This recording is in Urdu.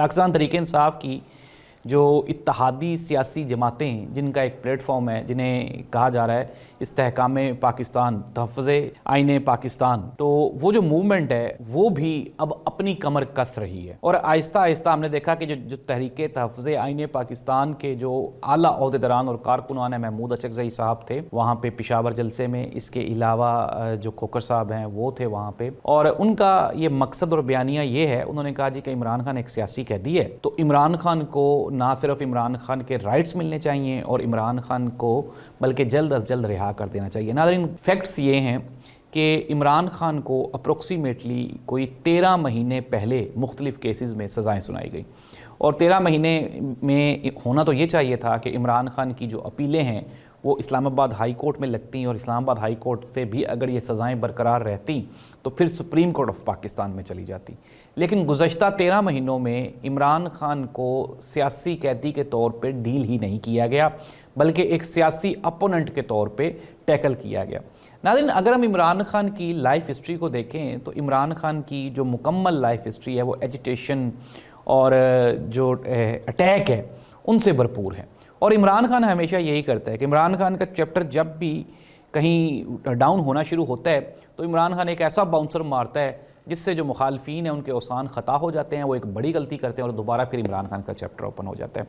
پاکستان تحریک انصاف کی جو اتحادی سیاسی جماعتیں ہیں جن کا ایک پلیٹ فارم ہے، جنہیں کہا جا رہا ہے استحکام پاکستان، تحفظ آئین پاکستان، تو وہ جو موومنٹ ہے وہ بھی اب اپنی کمر کس رہی ہے، اور آہستہ آہستہ ہم نے دیکھا کہ جو تحریک تحفظ آئین پاکستان کے جو اعلیٰ عہدیداران اور کارکنان ہیں، محمود اچکزئی صاحب تھے وہاں پہ پشاور جلسے میں، اس کے علاوہ جو کھوکھر صاحب ہیں وہ تھے وہاں پہ، اور ان کا یہ مقصد اور بیانیہ یہ ہے، انہوں نے کہا جی کہ عمران خان ایک سیاسی قیدی ہے، تو عمران خان کو نہ صرف عمران خان کے رائٹس ملنے چاہیے اور عمران خان کو بلکہ جلد از جلد رہا کر دینا چاہیے۔ ناظرین، فیکٹس یہ ہیں کہ عمران خان کو اپروکسیمیٹلی کوئی 13 مہینے پہلے مختلف کیسز میں سزائیں سنائی گئی، اور 13 مہینے میں ہونا تو یہ چاہیے تھا کہ عمران خان کی جو اپیلیں ہیں وہ اسلام آباد ہائی کورٹ میں لگتیں، اور اسلام آباد ہائی کورٹ سے بھی اگر یہ سزائیں برقرار رہتی تو پھر سپریم کورٹ آف پاکستان میں چلی جاتی، لیکن گزشتہ 13 مہینوں میں عمران خان کو سیاسی قیدی کے طور پہ ڈیل ہی نہیں کیا گیا بلکہ ایک سیاسی اپوننٹ کے طور پہ ٹیکل کیا گیا۔ ناظرین، اگر ہم عمران خان کی لائف ہسٹری کو دیکھیں تو عمران خان کی جو مکمل لائف ہسٹری ہے وہ ایجیٹیشن اور جو اٹیک ہے ان سے بھرپور ہے، اور عمران خان ہمیشہ یہی کرتا ہے کہ عمران خان کا چیپٹر جب بھی کہیں ڈاؤن ہونا شروع ہوتا ہے تو عمران خان ایک ایسا باؤنسر مارتا ہے جس سے جو مخالفین ہیں ان کے اوسان خطا ہو جاتے ہیں، وہ ایک بڑی غلطی کرتے ہیں اور دوبارہ پھر عمران خان کا چیپٹر اوپن ہو جاتا ہے۔